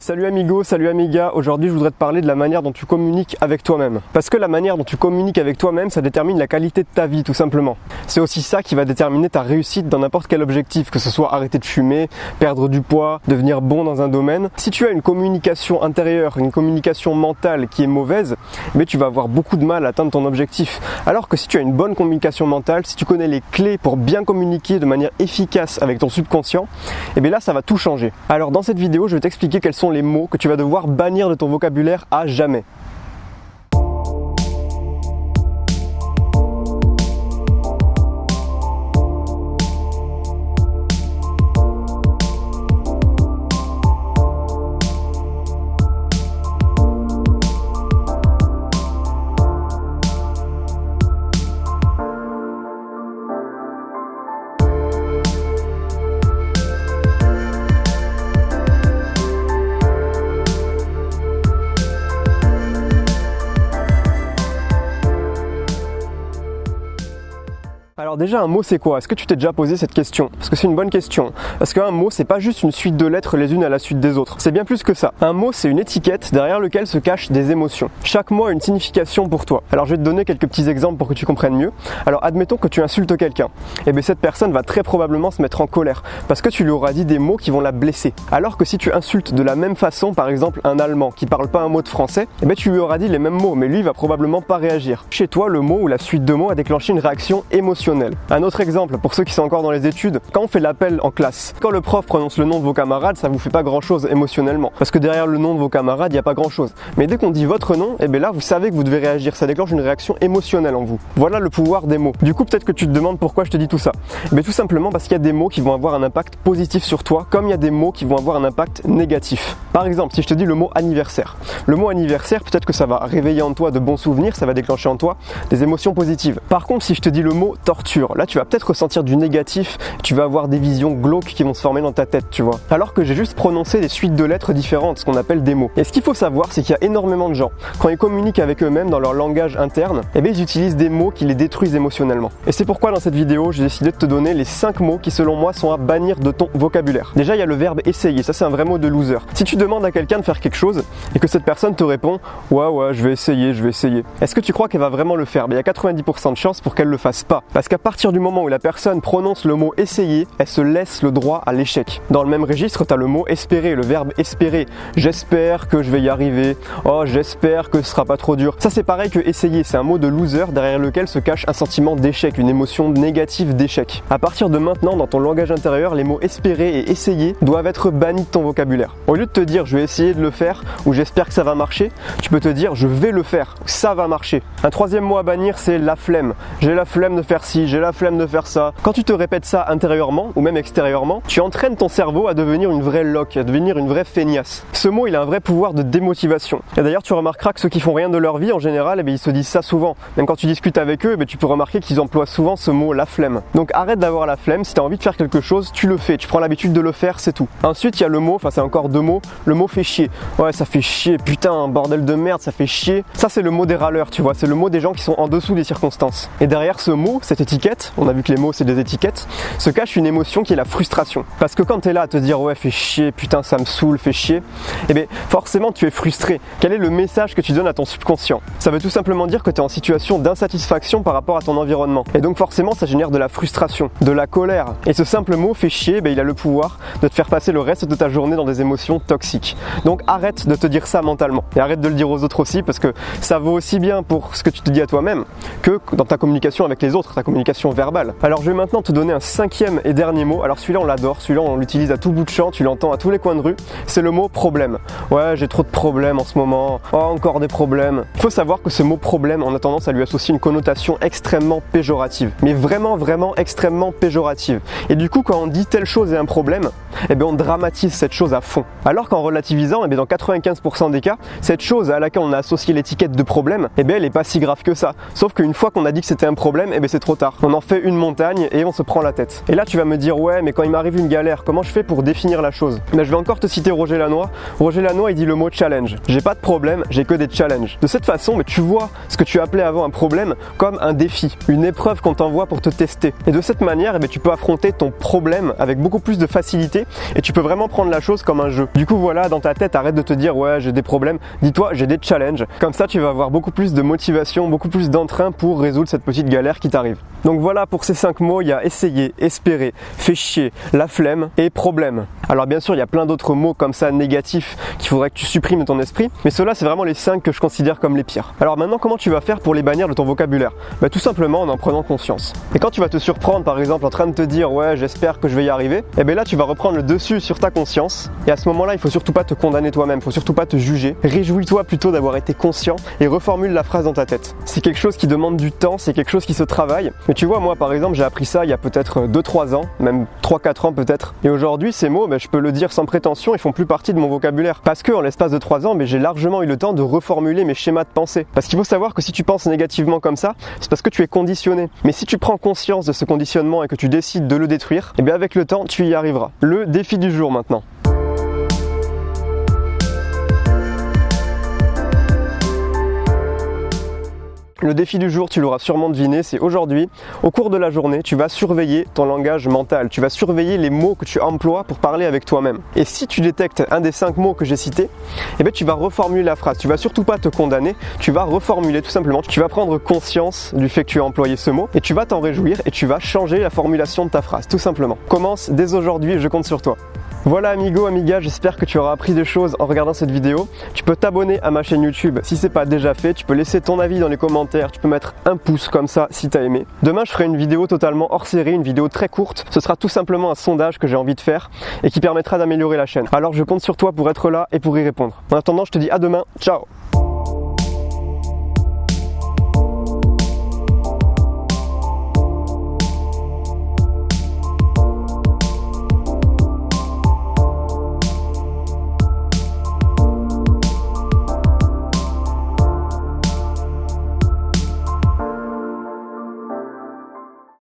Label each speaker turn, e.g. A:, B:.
A: Salut amigo, salut amiga, aujourd'hui je voudrais te parler de la manière dont tu communiques avec toi-même. Parce que la manière dont tu communiques avec toi-même, ça détermine la qualité de ta vie tout simplement. C'est aussi ça qui va déterminer ta réussite dans n'importe quel objectif, que ce soit arrêter de fumer, perdre du poids, devenir bon dans un domaine. Si tu as une communication intérieure, une communication mentale qui est mauvaise, mais tu vas avoir beaucoup de mal à atteindre ton objectif. Alors que si tu as une bonne communication mentale, si tu connais les clés pour bien communiquer de manière efficace avec ton subconscient, et bien là ça va tout changer. Alors dans cette vidéo, je vais t'expliquer quels sont les mots que tu vas devoir bannir de ton vocabulaire à jamais. Alors déjà un mot c'est quoi? Est-ce que tu t'es déjà posé cette question? Parce que c'est une bonne question. Parce qu'un mot c'est pas juste une suite de lettres les unes à la suite des autres. C'est bien plus que ça. Un mot c'est une étiquette derrière laquelle se cachent des émotions. Chaque mot a une signification pour toi. Alors je vais te donner quelques petits exemples pour que tu comprennes mieux. Alors admettons que tu insultes quelqu'un. Et bien cette personne va très probablement se mettre en colère. Parce que tu lui auras dit des mots qui vont la blesser. Alors que si tu insultes de la même façon par exemple un Allemand qui parle pas un mot de français, et bien tu lui auras dit les mêmes mots mais lui il va probablement pas réagir. Chez toi le mot ou la suite de mots a déclenché une réaction émotionnelle. Un autre exemple, pour ceux qui sont encore dans les études, quand on fait l'appel en classe, quand le prof prononce le nom de vos camarades, ça vous fait pas grand chose émotionnellement, parce que derrière le nom de vos camarades, il n'y a pas grand chose. Mais dès qu'on dit votre nom, et bien là, vous savez que vous devez réagir, ça déclenche une réaction émotionnelle en vous. Voilà le pouvoir des mots. Du coup, peut-être que tu te demandes pourquoi je te dis tout ça. Mais tout simplement parce qu'il y a des mots qui vont avoir un impact positif sur toi, comme il y a des mots qui vont avoir un impact négatif. Par exemple, si je te dis le mot anniversaire. Le mot anniversaire, peut-être que ça va réveiller en toi de bons souvenirs, ça va déclencher en toi des émotions positives. Par contre, si je te dis le mot torture, là tu vas peut-être ressentir du négatif, tu vas avoir des visions glauques qui vont se former dans ta tête, tu vois. Alors que j'ai juste prononcé des suites de lettres différentes, ce qu'on appelle des mots. Et ce qu'il faut savoir, c'est qu'il y a énormément de gens, quand ils communiquent avec eux-mêmes dans leur langage interne, eh bien ils utilisent des mots qui les détruisent émotionnellement. Et c'est pourquoi dans cette vidéo, j'ai décidé de te donner les 5 mots qui selon moi sont à bannir de ton vocabulaire. Déjà, il y a le verbe essayer, ça c'est un vrai mot de loser. Si tu demandes à quelqu'un de faire quelque chose et que cette personne te répond « Ouais, je vais essayer », est-ce que tu crois qu'elle va vraiment le faire? Il y a 90% de chances pour qu'elle le fasse pas. Parce qu'à partir du moment où la personne prononce le mot essayer, elle se laisse le droit à l'échec. Dans le même registre, tu as le mot espérer, le verbe espérer. J'espère que je vais y arriver. Oh, j'espère que ce sera pas trop dur. Ça c'est pareil que essayer, c'est un mot de loser derrière lequel se cache un sentiment d'échec, une émotion négative d'échec. À partir de maintenant, dans ton langage intérieur, les mots espérer et essayer doivent être bannis de ton vocabulaire. Au lieu de te dire je vais essayer de le faire ou j'espère que ça va marcher, tu peux te dire je vais le faire, ça va marcher. Un troisième mot à bannir, c'est la flemme. J'ai la flemme de faire ci, j'ai la flemme de faire ça. Quand tu te répètes ça intérieurement ou même extérieurement, tu entraînes ton cerveau à devenir une vraie loque, à devenir une vraie feignasse. Ce mot, il a un vrai pouvoir de démotivation. Et d'ailleurs, tu remarqueras que ceux qui font rien de leur vie, en général, ils se disent ça souvent. Même quand tu discutes avec eux, tu peux remarquer qu'ils emploient souvent ce mot, la flemme. Donc arrête d'avoir la flemme, si tu as envie de faire quelque chose, tu le fais, tu prends l'habitude de le faire, c'est tout. Ensuite, il y a le mot, c'est encore 2 mots, le mot fait chier. Ouais, ça fait chier, putain, bordel de merde, ça fait chier. Ça, c'est le mot des râleurs, tu vois, c'est le mot des gens qui sont en dessous des circonstances. Et derrière ce mot, cette étiquette, on a vu que les mots c'est des étiquettes, se cache une émotion qui est la frustration. Parce que quand tu es là à te dire ouais fais chier, putain ça me saoule, fais chier, et bien forcément tu es frustré. Quel est le message que tu donnes à ton subconscient? Ça veut tout simplement dire que tu es en situation d'insatisfaction par rapport à ton environnement. Et donc forcément ça génère de la frustration, de la colère. Et ce simple mot fait chier, il a le pouvoir de te faire passer le reste de ta journée dans des émotions toxiques. Donc arrête de te dire ça mentalement. Et arrête de le dire aux autres aussi parce que ça vaut aussi bien pour ce que tu te dis à toi-même que dans ta communication avec les autres, ta communication verbale. Alors je vais maintenant te donner un 5e et dernier mot. Alors celui-là on l'adore, celui-là on l'utilise à tout bout de champ, tu l'entends à tous les coins de rue, c'est le mot problème. Ouais, j'ai trop de problèmes en ce moment, oh encore des problèmes. Il faut savoir que ce mot problème, on a tendance à lui associer une connotation extrêmement péjorative, mais vraiment extrêmement péjorative. Et du coup quand on dit telle chose est un problème, eh bien on dramatise cette chose à fond. Alors qu'en relativisant, eh bien dans 95% des cas, cette chose à laquelle on a associé l'étiquette de problème, eh bien elle n'est pas si grave que ça. Sauf qu'une fois qu'on a dit que c'était un problème, eh bien c'est trop tard. On en fait une montagne et on se prend la tête. Et là tu vas me dire ouais mais quand il m'arrive une galère, comment je fais pour définir la chose? Mais je vais encore te citer Roger Lannoy. Roger Lannoy il dit le mot challenge. J'ai pas de problème, j'ai que des challenges. De cette façon, mais tu vois ce que tu appelais avant un problème comme un défi, une épreuve qu'on t'envoie pour te tester. Et de cette manière, tu peux affronter ton problème avec beaucoup plus de facilité et tu peux vraiment prendre la chose comme un jeu. Du coup voilà, dans ta tête, arrête de te dire ouais j'ai des problèmes, dis-toi j'ai des challenges. Comme ça tu vas avoir beaucoup plus de motivation, beaucoup plus d'entrain pour résoudre cette petite galère qui t'arrive. Donc voilà pour ces 5 mots, il y a essayer, espérer, fait chier, la flemme et problème. Alors bien sûr il y a plein d'autres mots comme ça négatifs qu'il faudrait que tu supprimes de ton esprit, mais ceux-là c'est vraiment les 5 que je considère comme les pires. Alors maintenant comment tu vas faire pour les bannir de ton vocabulaire? Tout simplement en prenant conscience. Et quand tu vas te surprendre par exemple en train de te dire ouais j'espère que je vais y arriver, et bien là tu vas reprendre le dessus sur ta conscience et à ce moment là il faut surtout pas te condamner toi-même, il faut surtout pas te juger. Réjouis-toi plutôt d'avoir été conscient et reformule la phrase dans ta tête. C'est quelque chose qui demande du temps, c'est quelque chose qui se travaille. Mais tu vois moi par exemple j'ai appris ça il y a peut-être 2-3 ans, même 3-4 ans peut-être. Et aujourd'hui ces mots je peux le dire sans prétention, ils font plus partie de mon vocabulaire. Parce que en l'espace de 3 ans j'ai largement eu le temps de reformuler mes schémas de pensée. Parce qu'il faut savoir que si tu penses négativement comme ça, c'est parce que tu es conditionné. Mais si tu prends conscience de ce conditionnement et que tu décides de le détruire, et bien avec le temps tu y arriveras. Le défi du jour maintenant. Le défi du jour, tu l'auras sûrement deviné, c'est aujourd'hui, au cours de la journée, tu vas surveiller ton langage mental, tu vas surveiller les mots que tu emploies pour parler avec toi-même. Et si tu détectes un des 5 mots que j'ai cités, tu vas reformuler la phrase. Tu vas surtout pas te condamner, tu vas reformuler tout simplement. Tu vas prendre conscience du fait que tu as employé ce mot et tu vas t'en réjouir et tu vas changer la formulation de ta phrase, tout simplement. Commence dès aujourd'hui et je compte sur toi. Voilà amigo, amiga, j'espère que tu auras appris des choses en regardant cette vidéo. Tu peux t'abonner à ma chaîne YouTube si c'est pas déjà fait, tu peux laisser ton avis dans les commentaires, tu peux mettre un pouce comme ça si t'as aimé. Demain je ferai une vidéo totalement hors série, une vidéo très courte. Ce sera tout simplement un sondage que j'ai envie de faire et qui permettra d'améliorer la chaîne. Alors je compte sur toi pour être là et pour y répondre. En attendant je te dis à demain, ciao.